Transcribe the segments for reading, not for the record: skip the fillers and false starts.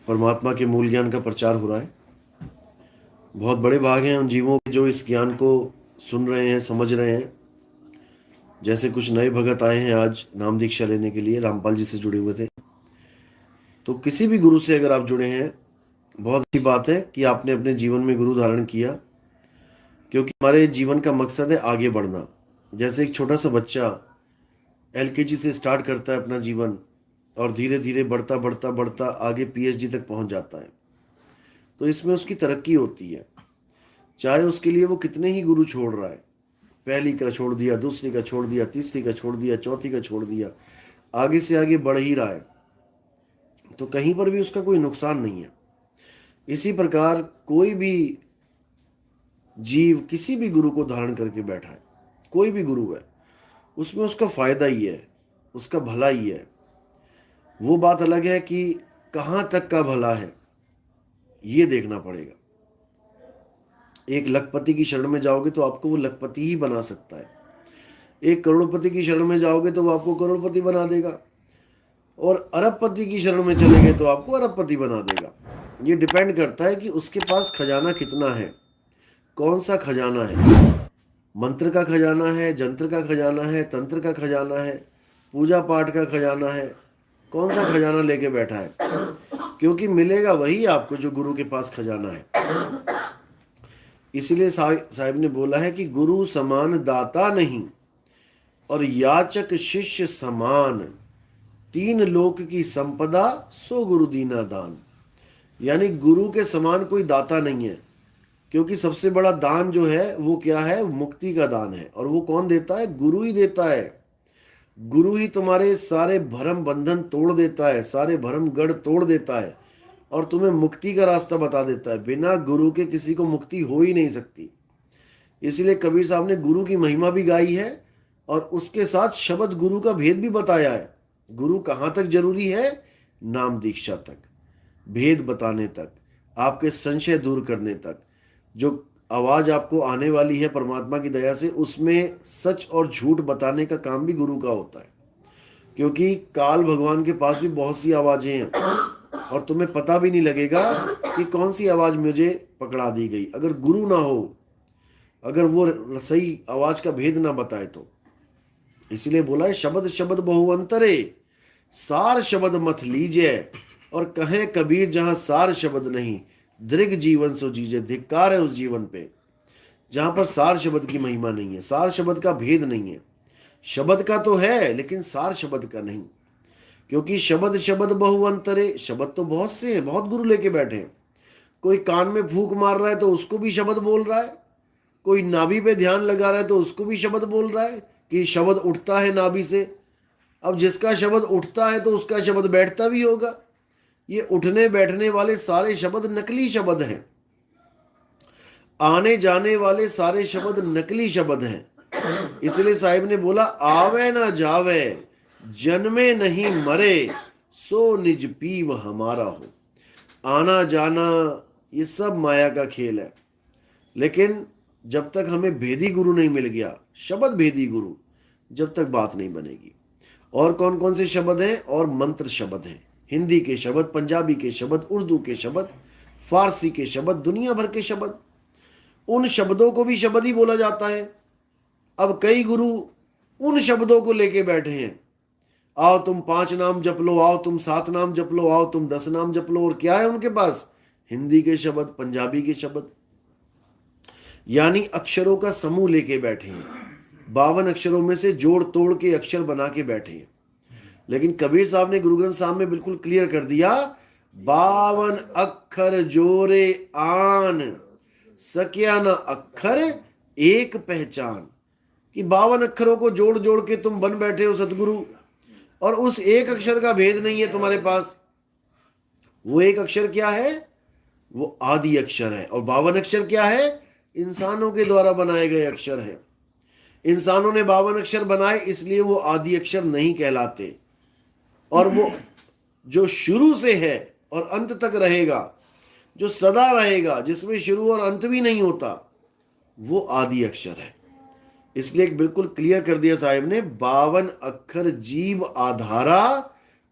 परमात्मा के मूल ज्ञान का प्रचार हो रहा है। बहुत बड़े भाग हैं उन जीवों के जो इस ज्ञान को सुन रहे हैं, समझ रहे हैं। जैसे कुछ नए भगत आए हैं आज नाम दीक्षा लेने के लिए, रामपाल जी से जुड़े हुए थे। तो किसी भी गुरु से अगर आप जुड़े हैं, बहुत अच्छी बात है कि आपने अपने जीवन में गुरु धारण किया, क्योंकि हमारे जीवन का मकसद है आगे बढ़ना। जैसे एक छोटा सा बच्चा एलकेजी से स्टार्ट करता है अपना जीवन और धीरे धीरे बढ़ता बढ़ता बढ़ता आगे पीएचडी तक पहुंच जाता है, तो इसमें उसकी तरक्की होती है। चाहे उसके लिए वो कितने ही गुरु छोड़ रहा है, पहली का छोड़ दिया, दूसरी का छोड़ दिया, तीसरी का छोड़ दिया, चौथी का छोड़ दिया, आगे से आगे बढ़ ही रहा है, तो कहीं पर भी उसका कोई नुकसान नहीं है। इसी प्रकार कोई भी जीव किसी भी गुरु को धारण करके बैठा है, कोई भी गुरु है, उसमें उसका फायदा ही है, उसका भला ही है। वो बात अलग है कि कहाँ तक का भला है, ये देखना पड़ेगा। एक लखपति की शरण में जाओगे तो आपको वो लखपति ही बना सकता है, एक करोड़पति की शरण में जाओगे तो वो आपको करोड़पति बना देगा, और अरबपति की शरण में चले गए तो आपको अरबपति बना देगा। ये डिपेंड करता है कि उसके पास खजाना कितना है, कौन सा खजाना है। मंत्र का खजाना है, जंत्र का खजाना है, तंत्र का खजाना है, पूजा पाठ का खजाना है, कौन सा खजाना लेके बैठा है, क्योंकि मिलेगा वही आपको जो गुरु के पास खजाना है। इसीलिए साहिब ने बोला है कि गुरु समान दाता नहीं और याचक शिष्य समान, तीन लोक की संपदा सो गुरु दीना दान। यानी गुरु के समान कोई दाता नहीं है, क्योंकि सबसे बड़ा दान जो है वो क्या है, मुक्ति का दान है। और वो कौन देता है? गुरु ही देता है। गुरु ही तुम्हारे सारे भरम बंधन तोड़ देता है, सारे भरम गढ़ तोड़ देता है और तुम्हें मुक्ति का रास्ता बता देता है। बिना गुरु के किसी को मुक्ति हो ही नहीं सकती। इसलिए कबीर साहब ने गुरु की महिमा भी गाई है और उसके साथ शब्द गुरु का भेद भी बताया है। गुरु कहाँ तक जरूरी है? नाम दीक्षा तक, भेद बताने तक, आपके संशय दूर करने तक। जो आवाज आपको आने वाली है परमात्मा की दया से, उसमें सच और झूठ बताने का काम भी गुरु का होता है, क्योंकि काल भगवान के पास भी बहुत सी आवाजें हैं और तुम्हें पता भी नहीं लगेगा कि कौन सी आवाज मुझे पकड़ा दी गई, अगर गुरु ना हो, अगर वो सही आवाज का भेद ना बताए तो। इसलिए बोला है शब्द शब्द बहु अंतरे, सार शब्द मत लीजिए। और कहे कबीर जहां सार शब्द नहीं, दृग जीवन सो जीजे। धिक्कार है उस जीवन पे जहां पर सार शब्द की महिमा नहीं है, सार शब्द का भेद नहीं है। शब्द का तो है लेकिन सार शब्द का नहीं, क्योंकि शब्द शब्द बहु अंतरे, शब्द तो बहुत से हैं, बहुत गुरु लेके बैठे हैं। कोई कान में फूंक मार रहा है तो उसको भी शब्द बोल रहा है, कोई नाभि पे ध्यान लगा रहा है तो उसको भी शब्द बोल रहा है कि शब्द उठता है नाभि से। अब जिसका शब्द उठता है तो उसका शब्द बैठता भी होगा। ये उठने बैठने वाले सारे शब्द नकली शब्द हैं, आने जाने वाले सारे शब्द नकली शब्द हैं। इसलिए साहिब ने बोला आवे ना जावे, जन्मे नहीं मरे, सो निज पीव हमारा हो। आना जाना ये सब माया का खेल है, लेकिन जब तक हमें भेदी गुरु नहीं मिल गया, शब्द भेदी गुरु, जब तक बात नहीं बनेगी। और कौन कौन से शब्द हैं? और मंत्र शब्द हैं, हिंदी के शब्द, पंजाबी के शब्द, उर्दू के शब्द, फारसी के शब्द, दुनिया भर के शब्द। उन शब्दों को भी शब्द ही बोला जाता है। अब कई गुरु उन शब्दों को लेके बैठे हैं, आओ तुम 5 नाम जप लो, आओ तुम 7 नाम जप लो, आओ तुम 10 नाम जप लो। और क्या है उनके पास? हिंदी के शब्द, पंजाबी के शब्द, यानी अक्षरों का समूह लेके बैठे हैं। 52 अक्षरों में से जोड़ तोड़ के अक्षर बना के बैठे हैं। लेकिन कबीर साहब ने गुरु ग्रंथ साहब में बिल्कुल क्लियर कर दिया, 52 अक्षर जोरे आन, सक्या न अक्षर एक पहचान। कि 52 अक्षरों को जोड़ जोड़ के तुम बन बैठे हो सतगुरु, और उस एक अक्षर का भेद नहीं है तुम्हारे पास। वो एक अक्षर क्या है? वो आदि अक्षर है। और 52 अक्षर क्या है? इंसानों के द्वारा बनाए गए अक्षर है। इंसानों ने 52 अक्षर बनाए, इसलिए वो आदि अक्षर नहीं कहलाते। और वो जो शुरू से है और अंत तक रहेगा, जो सदा रहेगा, जिसमें शुरू और अंत भी नहीं होता, वो आदि अक्षर है। इसलिए बिल्कुल क्लियर कर दिया साहिब ने, 52 अक्षर जीव आधारा,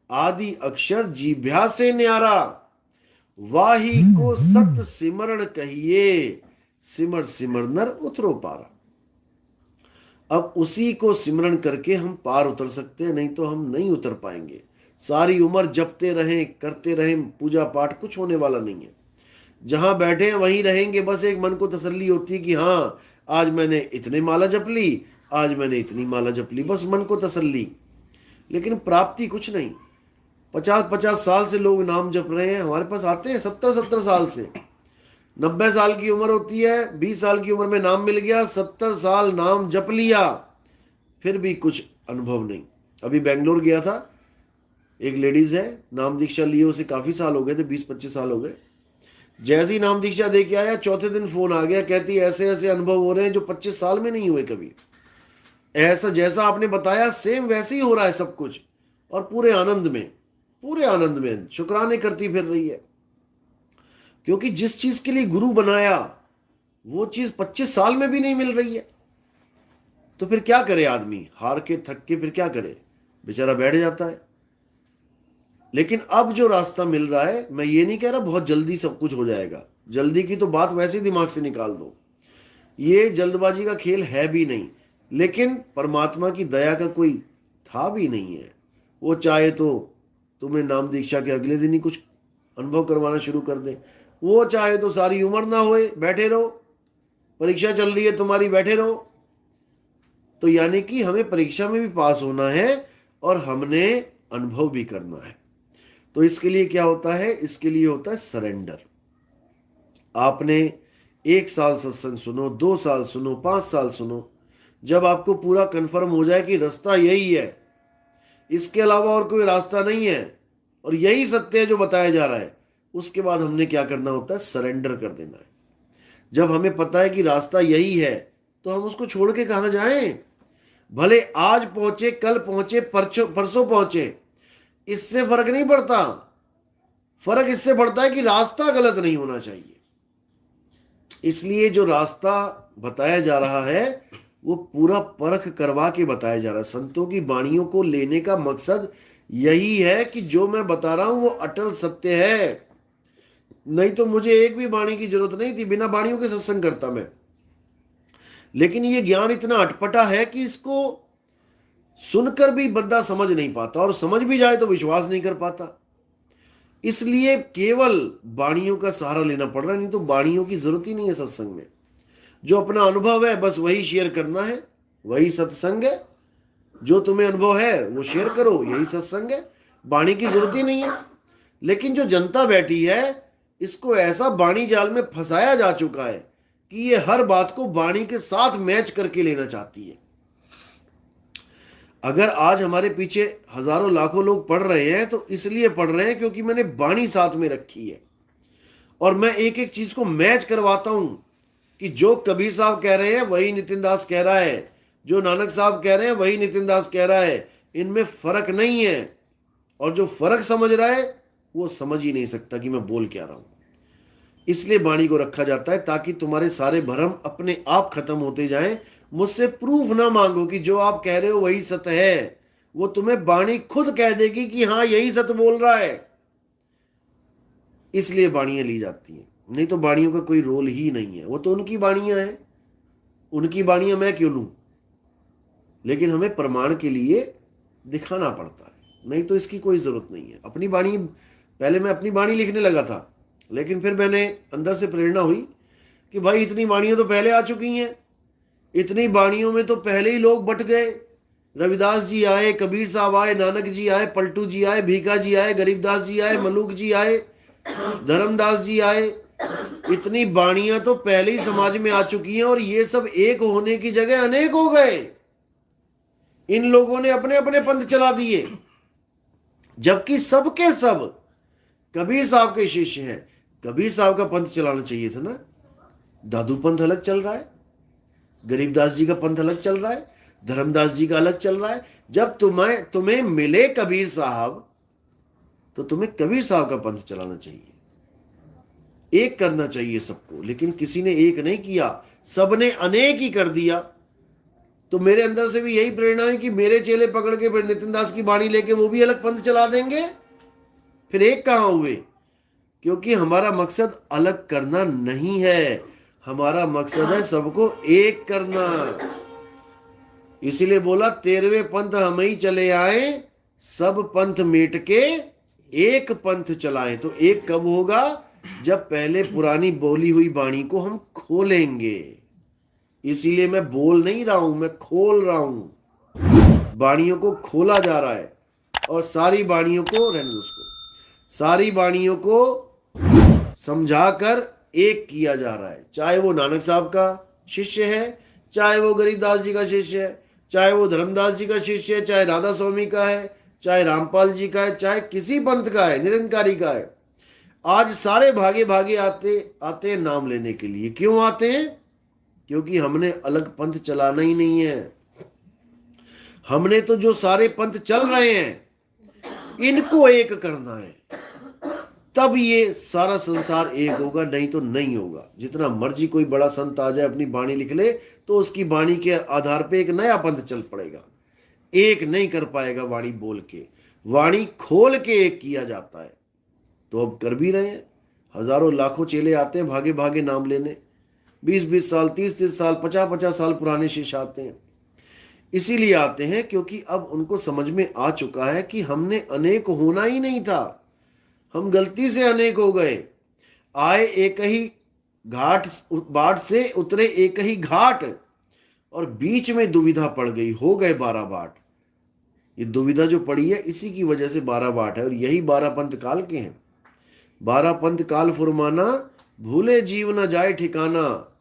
आदि अक्षर जीभ्या से न्यारा। वाही को सत सिमरण कहिए, सिमर सिमर नर उतरो पारा। अब उसी को सिमरण करके हम पार उतर सकते हैं, नहीं तो हम नहीं उतर पाएंगे। सारी उम्र जपते रहें, करते रहें पूजा पाठ, कुछ होने वाला नहीं है। जहां बैठे हैं वहीं रहेंगे, बस एक मन को तसल्ली होती है कि हाँ आज मैंने इतने माला जप ली, आज मैंने इतनी माला जप ली, बस मन को तसल्ली, लेकिन प्राप्ति कुछ नहीं। 50-50 साल से लोग नाम जप रहे हैं, हमारे पास आते हैं 70-70 साल से। 90 साल की उम्र होती है, 20 साल की उम्र में नाम मिल गया, 70 साल नाम जप लिया, फिर भी कुछ अनुभव नहीं। अभी बेंगलोर गया था, एक लेडीज है, नाम दीक्षा लिए उसे काफी साल हो गए थे, 20-25 साल हो गए। जैसे ही नाम दीक्षा दे के आया, चौथे दिन फोन आ गया, कहती ऐसे ऐसे अनुभव हो रहे हैं जो 25 साल में नहीं हुए कभी। ऐसा जैसा आपने बताया सेम वैसे ही हो रहा है सब कुछ, और पूरे आनंद में, पूरे आनंद में शुक्राने करती फिर रही है। क्योंकि जिस चीज के लिए गुरु बनाया वो चीज 25 साल में भी नहीं मिल रही है, तो फिर क्या करे आदमी, हार के थक के फिर क्या करे, बेचारा बैठ जाता है। लेकिन अब जो रास्ता मिल रहा है, मैं ये नहीं कह रहा बहुत जल्दी सब कुछ हो जाएगा, जल्दी की तो बात वैसे ही दिमाग से निकाल दो, ये जल्दबाजी का खेल है भी नहीं। लेकिन परमात्मा की दया का कोई था भी नहीं है। वो चाहे तो तुम्हें नाम दीक्षा के अगले दिन ही कुछ अनुभव करवाना शुरू कर दे, वो चाहे तो सारी उम्र ना होए, बैठे रहो, परीक्षा चल रही है तुम्हारी, बैठे रहो। तो यानी कि हमें परीक्षा में भी पास होना है और हमने अनुभव भी करना है। तो इसके लिए क्या होता है, इसके लिए होता है सरेंडर। आपने 1 साल सत्संग सुनो, 2 साल सुनो, 5 साल सुनो, जब आपको पूरा कंफर्म हो जाए कि रास्ता यही है, इसके अलावा और कोई रास्ता नहीं है और यही सत्य है जो बताया जा रहा है, उसके बाद हमने क्या करना होता है, सरेंडर कर देना है। जब हमें पता है कि रास्ता यही है तो हम उसको छोड़ के कहां जाएं। भले आज पहुंचे, कल पहुंचे, परसों पहुंचे, इससे फर्क नहीं पड़ता। फर्क इससे पड़ता है कि रास्ता गलत नहीं होना चाहिए। इसलिए जो रास्ता बताया जा रहा है वो पूरा परख करवा के बताया जा रहा है। संतों की वाणियों को लेने का मकसद यही है कि जो मैं बता रहा हूं वो अटल सत्य है। नहीं तो मुझे एक भी वाणी की जरूरत नहीं थी, बिना वाणियों के सत्संग करता मैं। लेकिन ये ज्ञान इतना अटपटा है कि इसको सुनकर भी बंदा समझ नहीं पाता, और समझ भी जाए तो विश्वास नहीं कर पाता। इसलिए केवल वाणियों का सहारा लेना पड़ रहा है, नहीं तो वाणियों की जरूरत ही नहीं है सत्संग में। जो अपना अनुभव है बस वही शेयर करना है, वही सत्संग है। जो तुम्हें अनुभव है वो शेयर करो, यही सत्संग है, वाणी की जरूरत ही नहीं है। लेकिन जो जनता बैठी है, इसको ऐसा वाणी जाल में फंसाया जा चुका है कि ये हर बात को वाणी के साथ मैच करके लेना चाहती है। अगर आज हमारे पीछे हजारों लाखों लोग पढ़ रहे हैं तो इसलिए पढ़ रहे हैं क्योंकि मैंने वाणी साथ में रखी है, और मैं एक एक चीज को मैच करवाता हूं कि जो कबीर साहब कह रहे हैं वही नितिन दास कह रहा है, जो नानक साहब कह रहे हैं वही नितिन दास कह रहा है, इनमें फर्क नहीं है। और जो फर्क समझ रहा है वो समझ ही नहीं सकता कि मैं बोल क्या रहा हूं। इसलिए वाणी को रखा जाता है ताकि तुम्हारे सारे भ्रम अपने आप खत्म होते जाएं। मुझसे प्रूफ ना मांगो कि जो आप कह रहे हो वही सत्य है, वो तुम्हें वाणी खुद कह देगी कि हाँ यही सत्य बोल रहा है। इसलिए वाणियां ली जाती हैं, नहीं तो वाणियों का कोई रोल ही नहीं है। वो तो उनकी वाणियां हैं, उनकी वाणियां मैं क्यों लूं। लेकिन हमें प्रमाण के लिए दिखाना पड़ता है, नहीं तो इसकी कोई जरूरत नहीं है। अपनी वाणी, पहले मैं अपनी वाणी लिखने लगा था, लेकिन फिर मैंने अंदर से प्रेरणा हुई कि भाई इतनी वाणियां तो पहले आ चुकी हैं, इतनी वाणियों में तो पहले ही लोग बट गए। रविदास जी आए, कबीर साहब आए, नानक जी आए, पलटू जी आए, भीखा जी आए, गरीबदास जी आए, मलूक जी आए, धर्मदास जी आए। इतनी वाणियां तो पहले ही समाज में आ चुकी हैं, और ये सब एक होने की जगह अनेक हो गए। इन लोगों ने अपने अपने पंथ चला दिए, जबकि सबके सब कबीर साहब के शिष्य हैं। कबीर साहब का पंथ चलाना चाहिए था ना। दादू पंथ अलग चल रहा है, गरीबदास जी का पंथ अलग चल रहा है, धर्मदास जी का अलग चल रहा है। जब तुम्हें मिले कबीर साहब तो तुम्हें कबीर साहब का पंथ चलाना चाहिए, एक करना चाहिए सबको। लेकिन किसी ने एक नहीं किया, सबने अनेक ही कर दिया। तो मेरे अंदर से भी यही प्रेरणा है कि मेरे चेले पकड़ के फिर नितिन दास की वाणी लेके वो भी अलग पंथ चला देंगे, फिर एक कहां हुए। क्योंकि हमारा मकसद अलग करना नहीं है, हमारा मकसद है सबको एक करना। इसीलिए बोला 13वें पंथ हम ही चले आए, सब पंथ मेट के एक पंथ चलाएं। तो एक कब होगा? जब पहले पुरानी बोली हुई वाणी को हम खोलेंगे। इसीलिए मैं बोल नहीं रहा हूं, मैं खोल रहा हूं। वाणियों को खोला जा रहा है और सारी वाणियों को, रहने दो उसको, सारी वाणियों को समझाकर एक किया जा रहा है। चाहे वो नानक साहब का शिष्य है, चाहे वो गरीबदास जी का शिष्य है, चाहे वो धर्मदास जी का शिष्य है, चाहे राधा स्वामी का है, चाहे रामपाल जी का है, चाहे किसी पंथ का है, निरंकारी का है। आज सारे भागे भागे आते आते हैं नाम लेने के लिए। क्यों आते हैं? क्योंकि हमने अलग पंथ चलाना ही नहीं है। हमने तो जो सारे पंथ चल रहे हैं इनको एक करना है, तब ये सारा संसार एक होगा, नहीं तो नहीं होगा। जितना मर्जी कोई बड़ा संत आ जाए अपनी वाणी लिख ले, तो उसकी वाणी के आधार पे एक नया पंथ चल पड़ेगा, एक नहीं कर पाएगा वाणी बोल के। वाणी खोल के एक किया जाता है। तो अब कर भी रहे हैं। हजारों लाखों चेले आते हैं भागे भागे नाम लेने। 20-20 साल, 30-30 साल, 50-50 साल पुराने शिष्य आते हैं। इसीलिए आते हैं क्योंकि अब उनको समझ में आ चुका है कि हमने अनेक होना ही नहीं था, हम गलती से अनेक हो गए। आए एक ही घाट बाट से, उतरे एक ही घाट, और बीच में दुविधा पड़ गई, हो गए 12 बाट। ये दुविधा जो पड़ी है इसी की वजह से 12 बाट है, और यही 12 पंथ काल के हैं। 12 पंथ काल फुरमाना, भूले जीव न जाए ठिकाना।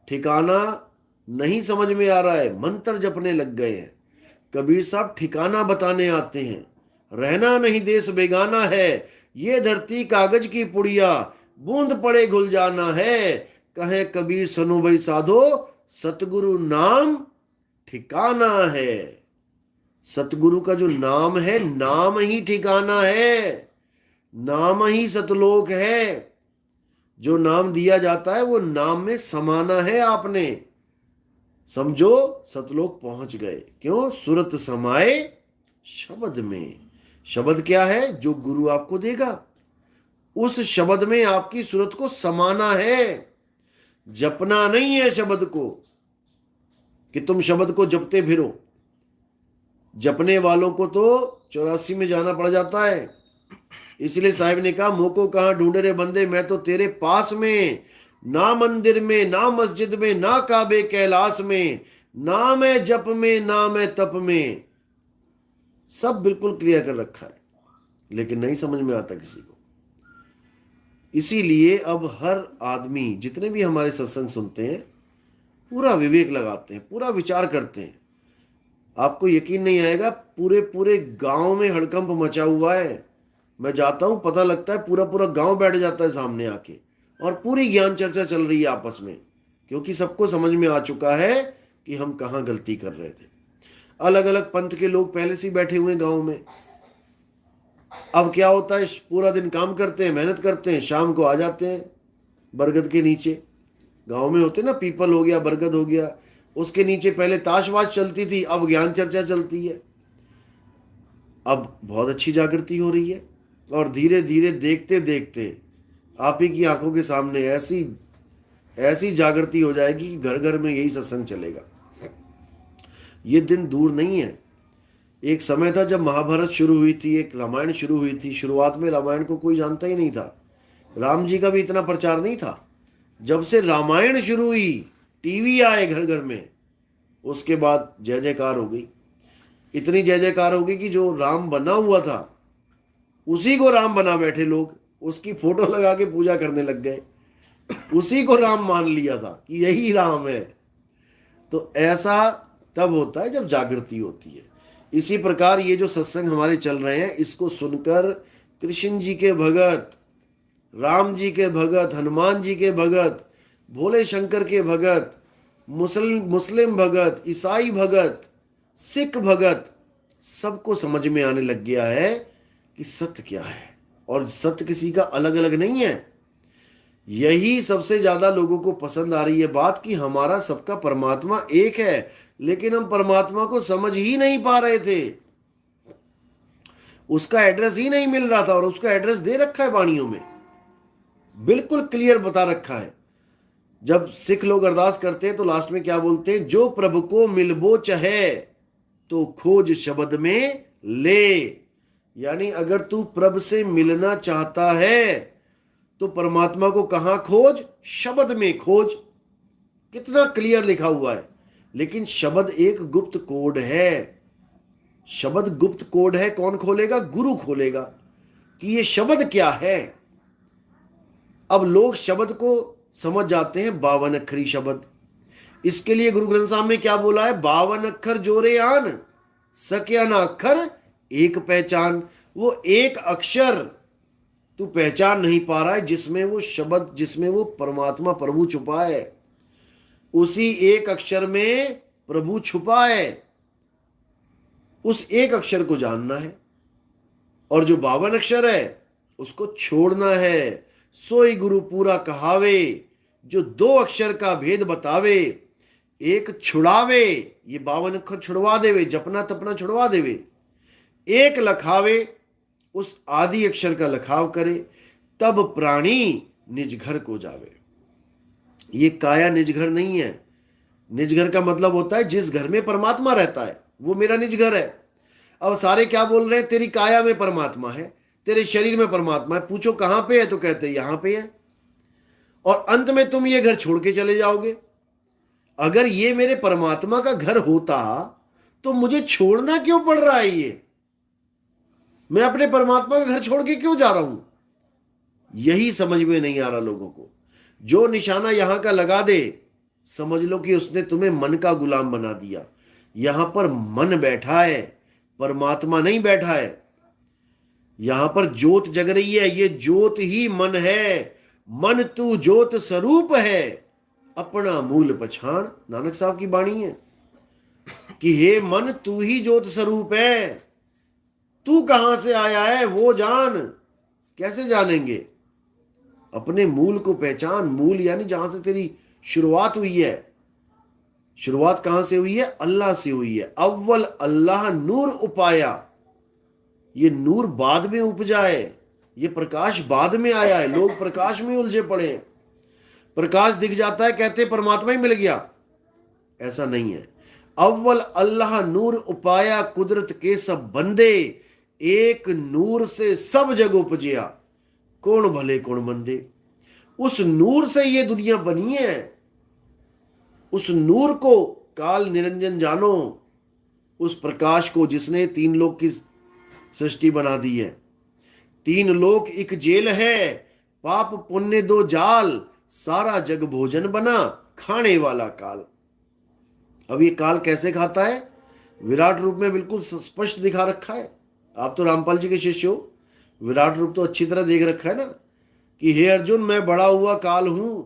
ठिकाना नहीं समझ में आ रहा है, मंत्र जपने लग गए हैं। कबीर साहब ठिकाना बताने आते हैं। रहना नहीं देश बेगाना है, ये धरती कागज की पुड़िया, बूंद पड़े घुल जाना है। कहे कबीर सुनो भाई साधो, सतगुरु नाम ठिकाना है। सतगुरु का जो नाम है, नाम ही ठिकाना है, नाम ही सतलोक है। जो नाम दिया जाता है वो नाम में समाना है। आपने समझो सतलोक पहुंच गए। क्यों? सुरत समाए शब्द में। शब्द क्या है? जो गुरु आपको देगा, उस शब्द में आपकी सूरत को समाना है। जपना नहीं है शब्द को कि तुम शब्द को जपते फिरो। जपने वालों को तो 84 में जाना पड़ जाता है। इसलिए साहिब ने कहा, मोको कहां ढूंढे रे बंदे, मैं तो तेरे पास में। ना मंदिर में, ना मस्जिद में, ना काबे कैलाश में, ना मैं जप में, ना मैं तप में। सब बिल्कुल क्लियर कर रखा है, लेकिन नहीं समझ में आता किसी को। इसीलिए अब हर आदमी, जितने भी हमारे सत्संग सुनते हैं, पूरा विवेक लगाते हैं, पूरा विचार करते हैं। आपको यकीन नहीं आएगा, पूरे पूरे गांव में हड़कंप मचा हुआ है। मैं जाता हूं, पता लगता है पूरा पूरा गांव बैठ जाता है सामने आके, और पूरी ज्ञान चर्चा चल रही है आपस में। क्योंकि सबको समझ में आ चुका है कि हम कहाँ गलती कर रहे थे। अलग अलग पंथ के लोग पहले से बैठे हुए गांव में। अब क्या होता है, पूरा दिन काम करते हैं, मेहनत करते हैं, शाम को आ जाते हैं बरगद के नीचे। गांव में होते ना, पीपल हो गया, बरगद हो गया, उसके नीचे पहले ताशवाश चलती थी, अब ज्ञान चर्चा चलती है। अब बहुत अच्छी जागृति हो रही है, और धीरे धीरे देखते देखते आप ही की आंखों के सामने ऐसी ऐसी जागृति हो जाएगी कि घर घर में यही सत्संग चलेगा। ये दिन दूर नहीं है। एक समय था जब महाभारत शुरू हुई थी, एक रामायण शुरू हुई थी। शुरुआत में रामायण को कोई जानता ही नहीं था, राम जी का भी इतना प्रचार नहीं था। जब से रामायण शुरू हुई, टीवी आए घर घर में, उसके बाद जय जयकार हो गई। इतनी जय जयकार हो गई कि जो राम बना हुआ था उसी को राम बना बैठे लोग, उसकी फोटो लगा के पूजा करने लग गए, उसी को राम मान लिया था कि यही राम है। तो ऐसा तब होता है जब जागृति होती है। इसी प्रकार ये जो सत्संग हमारे चल रहे हैं, इसको सुनकर कृष्ण जी के भगत, राम जी के भगत, हनुमान जी के भगत, भोले शंकर के भगत, मुस्लिम भगत, ईसाई भगत, सिख भगत, सबको समझ में आने लग गया है कि सत्य क्या है। और सत्य किसी का अलग अलग नहीं है। यही सबसे ज्यादा लोगों को पसंद आ रही है बात कि हमारा सबका परमात्मा एक है, लेकिन हम परमात्मा को समझ ही नहीं पा रहे थे। उसका एड्रेस ही नहीं मिल रहा था, और उसका एड्रेस दे रखा है वाणियों में। बिल्कुल क्लियर बता रखा है। जब सिख लोग अरदास करते हैं तो लास्ट में क्या बोलते हैं, जो प्रभु को मिलबो चाहे तो खोज शब्द में ले। यानी अगर तू प्रभु से मिलना चाहता है तो परमात्मा को कहां खोज, शब्द में खोज। कितना क्लियर लिखा हुआ है। लेकिन शब्द एक गुप्त कोड है, शब्द गुप्त कोड है। कौन खोलेगा, गुरु खोलेगा कि ये शब्द क्या है। अब लोग शब्द को समझ जाते हैं 52 अक्षरी शब्द। इसके लिए गुरु ग्रंथ साहब में क्या बोला है, 52 अक्षर जोरे आन, सक्या ना अक्षर एक पहचान। वो एक अक्षर तू पहचान नहीं पा रहा है जिसमें वो शब्द, जिसमें वो परमात्मा प्रभु छुपा है। उसी एक अक्षर में प्रभु छुपा है, उस एक अक्षर को जानना है। और जो 52 अक्षर है उसको छोड़ना है। सोई गुरु पूरा कहावे, जो 2 अक्षर का भेद बतावे, एक छुड़ावे, ये 52 अक्षर छुड़वा देवे, जपना तपना छुड़वा देवे। एक लखावे, उस आदि अक्षर का लखाव करे, तब प्राणी निज घर को जावे। ये काया निज घर नहीं है। निज घर का मतलब होता है जिस घर में परमात्मा रहता है, वो मेरा निज घर है। अब सारे क्या बोल रहे हैं, तेरी काया में परमात्मा है, तेरे शरीर में परमात्मा है। पूछो कहां पे है तो कहते हैं यहां पे है। और अंत में तुम ये घर छोड़ के चले जाओगे। अगर ये मेरे परमात्मा का घर होता तो मुझे छोड़ना क्यों पड़ रहा है, ये मैं अपने परमात्मा का घर छोड़ के क्यों जा रहा हूं। यही समझ में नहीं आ रहा लोगों को। जो निशाना यहां का लगा दे, समझ लो कि उसने तुम्हें मन का गुलाम बना दिया। यहां पर मन बैठा है, परमात्मा नहीं बैठा है। यहां पर ज्योत जग रही है, ये ज्योत ही मन है। मन तू ज्योत स्वरूप है, अपना मूल पछाण। नानक साहब की बाणी है कि हे मन तू ही ज्योत स्वरूप है, तू कहां से आया है वो जान। कैसे जानेंगे, अपने मूल को पहचान। मूल यानी जहां से तेरी शुरुआत हुई है। शुरुआत कहां से हुई है, अल्लाह से हुई है। अव्वल अल्लाह नूर उपाया, ये नूर बाद में उपजा है, ये प्रकाश बाद में आया है। लोग प्रकाश में उलझे पड़े हैं। प्रकाश दिख जाता है कहते परमात्मा ही मिल गया, ऐसा नहीं है। अव्वल अल्लाह नूर उपाया, कुदरत के सब बंदे, एक नूर से सब जग उपजिया, कौन भले कौन मंदे। उस नूर से ये दुनिया बनी है। उस नूर को काल निरंजन जानो, उस प्रकाश को जिसने 3 लोक की सृष्टि बना दी है। 3 लोक एक जेल है, पाप पुण्य 2 जाल, सारा जग भोजन बना, खाने वाला काल। अब ये काल कैसे खाता है, विराट रूप में बिल्कुल स्पष्ट दिखा रखा है। आप तो रामपाल जी के शिष्य हो, विराट रूप तो अच्छी तरह देख रखा है ना कि हे अर्जुन मैं बड़ा हुआ काल हूं,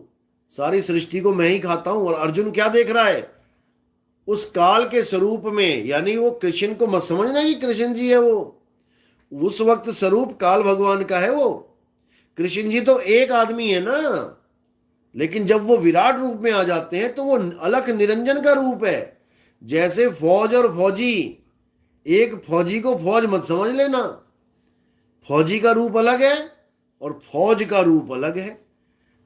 सारी सृष्टि को मैं ही खाता हूं। और अर्जुन क्या देख रहा है, उस काल के स्वरूप में। यानी वो कृष्ण को मत समझना कि कृष्ण जी है वो, उस वक्त स्वरूप काल भगवान का है वो। कृष्ण जी तो एक आदमी है ना, लेकिन जब वो विराट रूप में आ जाते हैं तो वो अलख निरंजन का रूप है। जैसे फौज और फौजी, एक फौजी को फौज मत समझ लेना, फौजी का रूप अलग है और फौज का रूप अलग है।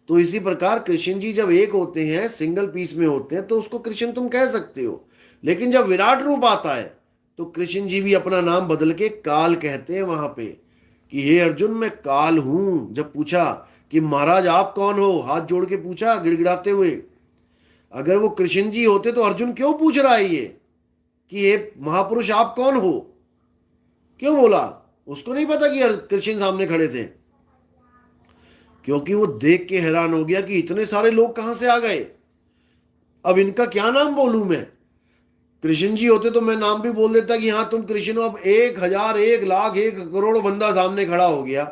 तो इसी प्रकार कृष्ण जी जब एक होते हैं, सिंगल पीस में होते हैं, तो उसको कृष्ण तुम कह सकते हो। लेकिन जब विराट रूप आता है तो कृष्ण जी भी अपना नाम बदल के काल कहते हैं वहां पे कि हे अर्जुन मैं काल हूं। जब पूछा कि महाराज आप कौन हो, हाथ जोड़ के पूछा गिड़गिड़ाते हुए। अगर वो कृष्ण जी होते तो अर्जुन क्यों पूछ रहा है ये कि हे महापुरुष आप कौन हो, क्यों बोला। उसको नहीं पता कि कृष्ण सामने खड़े थे, क्योंकि वो देख के हैरान हो गया कि इतने सारे लोग कहां से आ गए, अब इनका क्या नाम बोलूं मैं। कृष्ण जी होते तो मैं नाम भी बोल देता कि हाँ तुम कृष्ण हो। अब 1000 1,00,000 1,00,00,000 बंदा सामने खड़ा हो गया,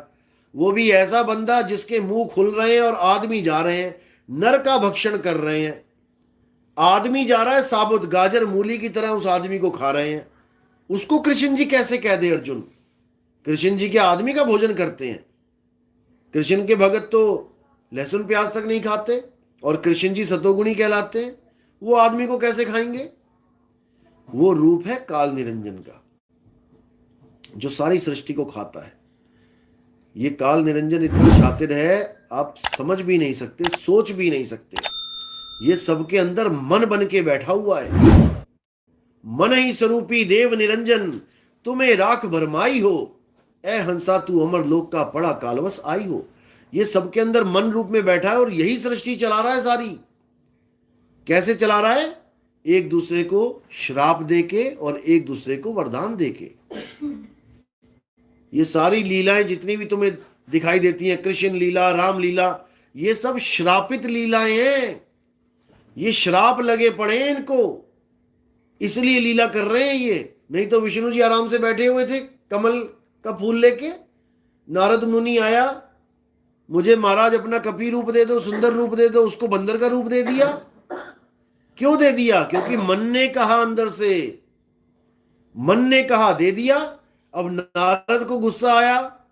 वो भी ऐसा बंदा जिसके मुंह खुल रहे हैं और आदमी जा रहे हैं, नर का भक्षण कर रहे हैं। आदमी जा रहा है साबुत गाजर मूली की तरह, उस आदमी को खा रहे हैं। उसको कृष्ण जी कैसे कह दे अर्जुन। कृष्ण जी क्या आदमी का भोजन करते हैं। कृष्ण के भगत तो लहसुन प्याज तक नहीं खाते, और कृष्ण जी सतोगुणी कहलाते हैं, वो आदमी को कैसे खाएंगे। वो रूप है काल निरंजन का, जो सारी सृष्टि को खाता है। ये काल निरंजन इतना शातिर है, आप समझ भी नहीं सकते, सोच भी नहीं सकते। ये सबके अंदर मन बन के बैठा हुआ है। मन ही स्वरूपी देव निरंजन, तुम्हें राख भरमाई हो, ए हंसा तू अमर लोक का पड़ा कालवश आई हो। ये सबके अंदर मन रूप में बैठा है और यही सृष्टि चला रहा है सारी। कैसे चला रहा है? एक दूसरे को श्राप देके और एक दूसरे को वरदान देके। ये सारी लीलाएं जितनी भी तुम्हें दिखाई देती हैं, कृष्ण लीला, राम लीला, ये सब श्रापित लीलाएं हैं। ये श्राप लगे पड़े हैं इनको, इसलिए लीला कर रहे हैं ये। नहीं तो विष्णु जी आराम से बैठे हुए थे कमल का फूल लेके। नारद मुनि आया, मुझे महाराज अपना कपी रूप दे दो, सुंदर रूप दे दो, उसको बंदर का रूप दे दिया। क्यों दे दिया? क्योंकि मन ने कहा, अंदर से मन ने कहा, दे दिया। अब नारद को गुस्सा आया,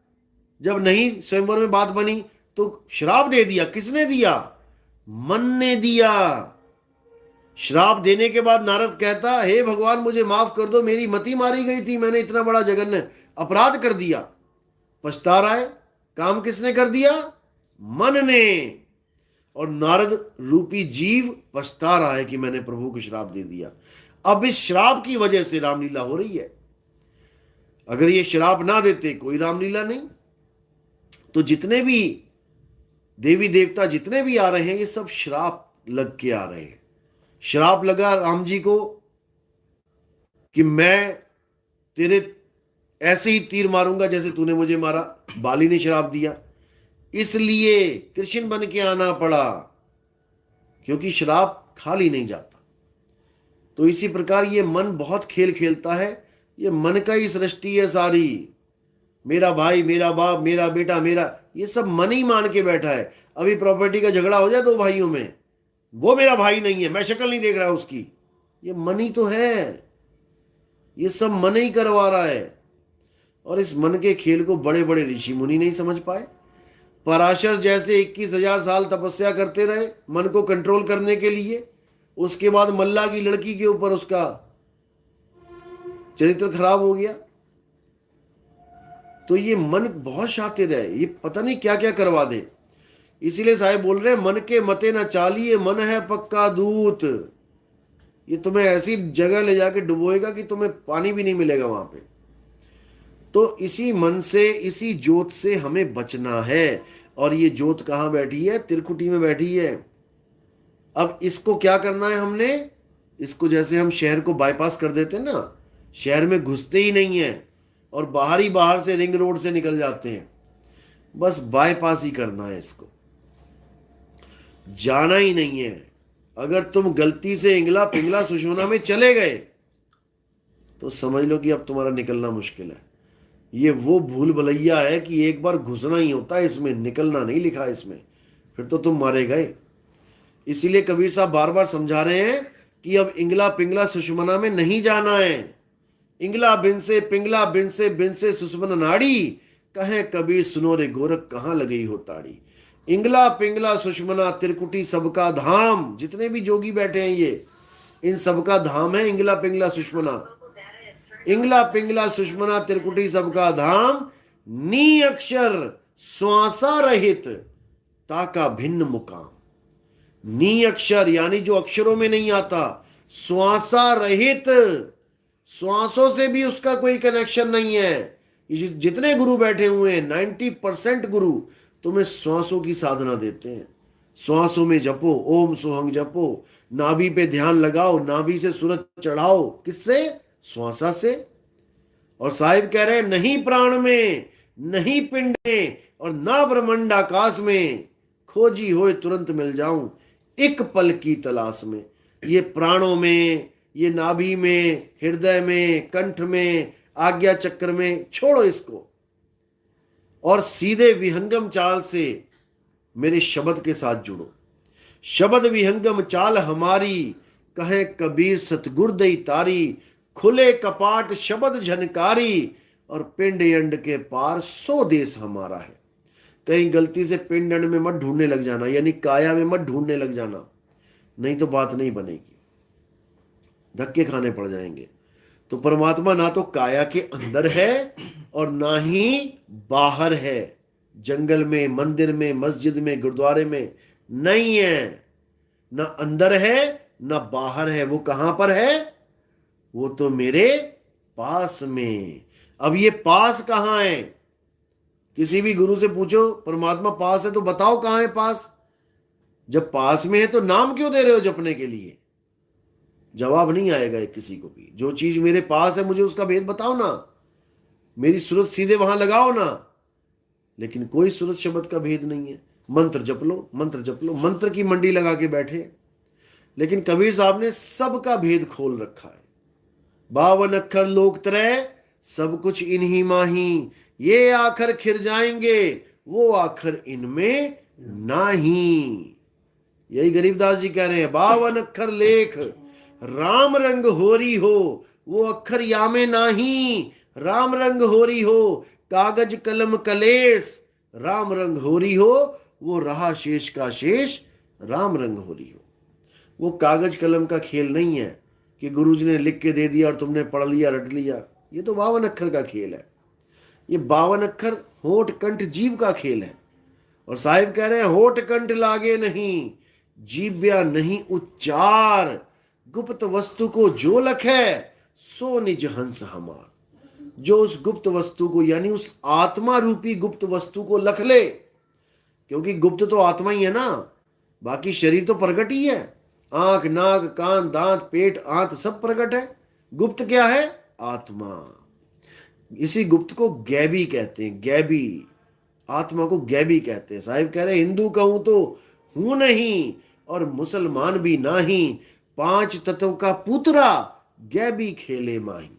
जब नहीं स्वयंवर में बात बनी तो श्राप दे दिया। किसने दिया? मन ने दिया। श्राप देने के बाद नारद कहता, हे भगवान मुझे माफ कर दो, मेरी मति मारी गई थी, मैंने इतना बड़ा जघन्य अपराध कर दिया। पछता रहा है। काम किसने कर दिया? मन ने। और नारद रूपी जीव पछता रहा है कि मैंने प्रभु को श्राप दे दिया। अब इस श्राप की वजह से रामलीला हो रही है। अगर ये श्राप ना देते कोई रामलीला नहीं। तो जितने भी देवी देवता जितने भी आ रहे हैं, ये सब श्राप लग के आ रहे हैं। श्राप लगा राम जी को कि मैं तेरे ऐसे ही तीर मारूंगा जैसे तूने मुझे मारा। बाली ने श्राप दिया, इसलिए कृष्ण बन के आना पड़ा, क्योंकि श्राप खाली नहीं जाता। तो इसी प्रकार ये मन बहुत खेल खेलता है। ये मन का ही सृष्टि है सारी। मेरा भाई, मेरा बाप, मेरा बेटा, मेरा, ये सब मन ही मान के बैठा है। अभी प्रॉपर्टी का झगड़ा हो जाए दो भाइयों में, वो मेरा भाई नहीं है, मैं शक्ल नहीं देख रहा उसकी, ये मन ही तो है। ये सब मन ही करवा रहा है। और इस मन के खेल को बड़े बड़े ऋषि मुनि नहीं समझ पाए। पराशर जैसे 21,000 साल तपस्या करते रहे मन को कंट्रोल करने के लिए। उसके बाद मल्ला की लड़की के ऊपर उसका चरित्र खराब हो गया। तो ये मन बहुत शातिर है, ये पता नहीं क्या क्या करवा दे। इसीलिए साहब बोल रहे हैं, मन के मते न चालिए, मन है पक्का दूत। ये तुम्हें ऐसी जगह ले जाके डुबोएगा कि तुम्हें पानी भी नहीं मिलेगा वहां पे। तो इसी मन से, इसी जोत से हमें बचना है। और ये जोत कहाँ बैठी है? त्रिकुटी में बैठी है। अब इसको क्या करना है हमने? इसको जैसे हम शहर को बाईपास कर देते हैं ना, शहर में घुसते ही नहीं है और बाहर से रिंग रोड से निकल जाते हैं। बस बाईपास ही करना है, इसको जाना ही नहीं है। अगर तुम गलती से इंगला पिंगला सुषुम्ना में चले गए तो समझ लो कि अब तुम्हारा निकलना मुश्किल है। ये वो भूल भुलैया है कि एक बार घुसना ही होता है इसमें, निकलना नहीं लिखा इसमें, फिर तो तुम मारे गए। इसीलिए कबीर साहब बार बार समझा रहे हैं कि अब इंगला पिंगला सुषुम्ना में नहीं जाना है। इंगला बिन से पिंगला बिन से सुषुम्ना नाड़ी, कहे कबीर सुनो रे गोरख कहाँ लगई हो ताड़ी। इंगला पिंगला सुषुम्ना त्रिकुटी सबका धाम। जितने भी जोगी बैठे हैं ये, इन सबका धाम है इंगला पिंगला सुषुम्ना। इंगला पिंगला सुषुम्ना त्रिकुटी सबका धाम, नी अक्षर श्वासा रहित ताका भिन्न मुकाम। नी अक्षर यानी जो अक्षरों में नहीं आता, श्वासा रहित, श्वासों से भी उसका कोई कनेक्शन नहीं है। जितने गुरु बैठे हुए हैं 90% गुरु तुम्हें श्वासों की साधना देते हैं। श्वासों में जपो, ओम सोहंग जपो, नाभि पे ध्यान लगाओ, नाभि से सूरज चढ़ाओ। किससे? श्वासा से। और साहिब कह रहे हैं, नहीं प्राण में, नहीं पिंड में, और ना ब्रह्मांड आकाश में, खोजी होए तुरंत मिल जाऊं एक पल की तलाश में। ये प्राणों में, ये नाभि में, हृदय में, कंठ में, आज्ञा चक्र में छोड़ो इसको, और सीधे विहंगम चाल से मेरे शब्द के साथ जुड़ो। शब्द विहंगम चाल हमारी, कहे कबीर सतगुर दई तारी। खुले कपाट शब्द झनकारी, और पिंड अंड के पार सो देश हमारा है। कहीं गलती से पिंड अंड में मत ढूंढने लग जाना, यानी काया में मत ढूंढने लग जाना, नहीं तो बात नहीं बनेगी, धक्के खाने पड़ जाएंगे। तो परमात्मा ना तो काया के अंदर है और ना ही बाहर है, जंगल में, मंदिर में, मस्जिद में, गुरुद्वारे में नहीं है। ना अंदर है ना बाहर है। वो कहां पर है? वो तो मेरे पास में। अब ये पास कहां है? किसी भी गुरु से पूछो परमात्मा पास है तो बताओ कहां है पास। जब पास में है तो नाम क्यों दे रहे हो जपने के लिए? जवाब नहीं आएगा किसी को भी। जो चीज मेरे पास है मुझे उसका भेद बताओ ना, मेरी सूरत सीधे वहां लगाओ ना। लेकिन कोई सूरत शब्द का भेद नहीं है। मंत्र जप लो, मंत्र जप लो, मंत्र की मंडी लगा के बैठे। लेकिन कबीर साहब ने सबका भेद खोल रखा है। 52 अक्षर लोक त्रय, सब कुछ इन्हीं माही, ये आखर खिर जाएंगे, वो आखर इनमें नाही। यही गरीबदास जी कह रहे हैं। 52 अक्षर लेख, राम रंग होरी हो, वो अक्षर यामे नाही, राम रंग होरी हो। कागज कलम कलेस, राम रंग होरी हो, वो रहा शेष का शेष, राम रंग होरी हो। वो कागज कलम का खेल नहीं है कि गुरुजी ने लिख के दे दिया और तुमने पढ़ लिया, रट लिया। ये तो 52 अक्षर का खेल है। ये 52 अक्षर होठ कंठ जीव का खेल है। और साहिब कह रहे हैं होठ कंठ लागे नहीं, जीव्या नहीं उच्चार, गुप्त वस्तु को जो लखे, सो निज हंस हमार। जो उस गुप्त वस्तु को यानी उस आत्मा रूपी गुप्त वस्तु को लख ले, क्योंकि गुप्त तो आत्मा ही है ना, बाकी शरीर तो प्रकट ही है। आंख, नाक, कान, दांत, पेट, आंत सब प्रकट है। गुप्त क्या है? आत्मा। इसी गुप्त को गैबी कहते हैं। गैबी, आत्मा को गैबी कहते हैं। साहिब कह रहे हिंदू कहूं तो हूं नहीं और मुसलमान भी नाही, 5 तत्व का पुतरा गैबी खेले माही।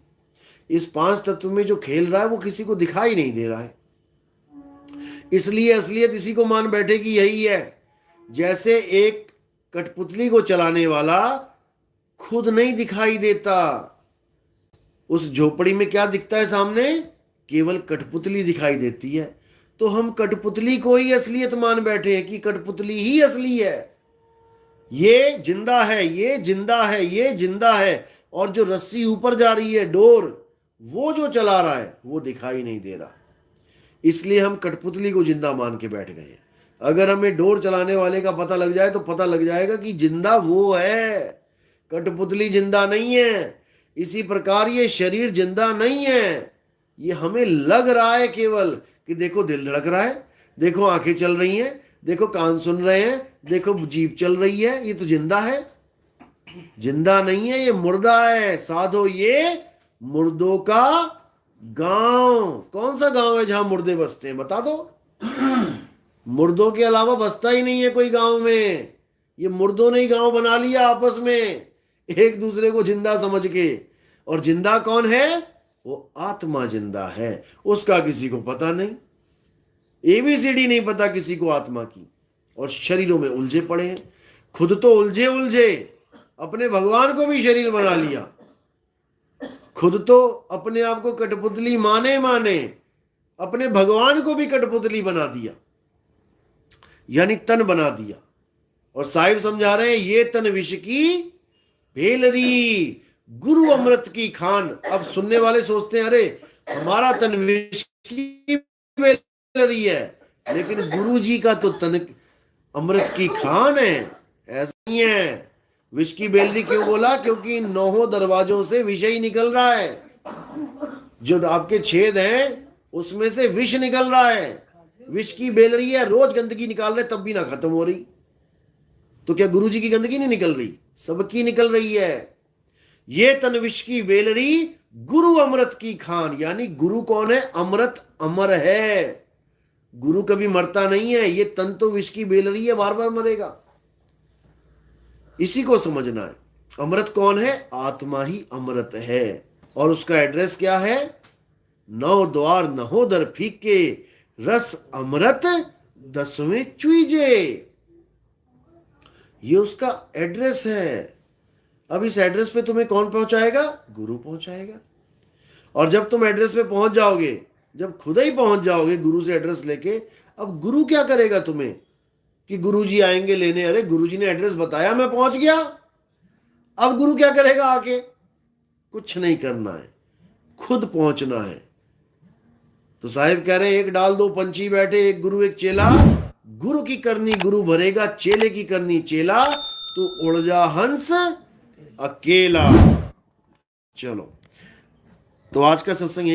इस 5 तत्व में जो खेल रहा है वो किसी को दिखाई नहीं दे रहा है, इसलिए असलियत इसी को मान बैठे कि यही है। जैसे एक कठपुतली को चलाने वाला खुद नहीं दिखाई देता। उस झोपड़ी में क्या दिखता है सामने? केवल कठपुतली दिखाई देती है। तो हम कठपुतली को ही असलियत मान बैठे हैं कि कठपुतली ही असली है। ये जिंदा है, ये जिंदा है, ये जिंदा है। और जो रस्सी ऊपर जा रही है, डोर, वो जो चला रहा है वो दिखाई नहीं दे रहा। इसलिए हम कठपुतली को जिंदा मान के बैठ गए हैं। अगर हमें डोर चलाने वाले का पता लग जाए तो पता लग जाएगा कि जिंदा वो है, कठपुतली जिंदा नहीं है। इसी प्रकार ये शरीर जिंदा नहीं है। ये हमें लग रहा है केवल कि देखो दिल धड़क रहा है, देखो आंखें चल रही हैं, देखो कान सुन रहे हैं, देखो जीभ चल रही है, ये तो जिंदा है। जिंदा नहीं है, ये मुर्दा है। साधो ये मुर्दों का गांव। कौन सा गांव है जहां मुर्दे बसते हैं? बता दो। मुर्दों के अलावा बसता ही नहीं है कोई गांव में। ये मुर्दों ने ही गांव बना लिया आपस में, एक दूसरे को जिंदा समझ के। और जिंदा कौन है? वो आत्मा जिंदा है। उसका किसी को पता नहीं, एबीसीडी नहीं पता किसी को आत्मा की। और शरीरों में उलझे पड़े हैं। खुद तो उलझे उलझे अपने भगवान को भी शरीर बना लिया। खुद तो अपने आप को कठपुतली माने माने अपने भगवान को भी कठपुतली बना दिया, यानी तन बना दिया। और साहिब समझा रहे हैं ये तन विष की भेलरी, गुरु अमृत की खान। अब सुनने वाले सोचते हैं अरे हमारा तन विष की भेलरी है, लेकिन गुरु जी का तो तन अमृत की खान है। ऐसा नहीं है। विष की बेलरी क्यों बोला? क्योंकि 9 दरवाजों से विष ही निकल रहा है। जो आपके छेद हैं उसमें से विष निकल रहा है। विष की बेलरी है, रोज गंदगी निकाल रहे तब भी ना खत्म हो रही। तो क्या गुरु जी की गंदगी नहीं निकल रही? सबकी निकल रही है। ये तन विष की बेलरी, गुरु अमृत की खान। यानी गुरु कौन है? अमृत, अमर है। गुरु कभी मरता नहीं है। ये तन तो विष की बेलरी है, बार बार मरेगा। इसी को समझना है। अमृत कौन है? आत्मा ही अमृत है। और उसका एड्रेस क्या है? 9 द्वार नहोदर फीके, रस अमृत 10वें चुईजे। ये उसका एड्रेस है। अब इस एड्रेस पे तुम्हें कौन पहुंचाएगा? गुरु पहुंचाएगा। और जब तुम एड्रेस पे पहुंच जाओगे, जब खुद ही पहुंच जाओगे गुरु से एड्रेस लेके, अब गुरु क्या करेगा तुम्हें कि गुरु जी आएंगे लेने? अरे गुरु जी ने एड्रेस बताया, मैं पहुंच गया। अब गुरु क्या करेगा आके? कुछ नहीं करना है, खुद पहुंचना है। तो साहिब कह रहे हैं एक डाल दो पंछी बैठे, एक गुरु एक चेला, गुरु की करनी गुरु भरेगा, चेले की करनी चेला, तो उड़ जा हंस अकेला। चलो, तो आज का सत्संग यही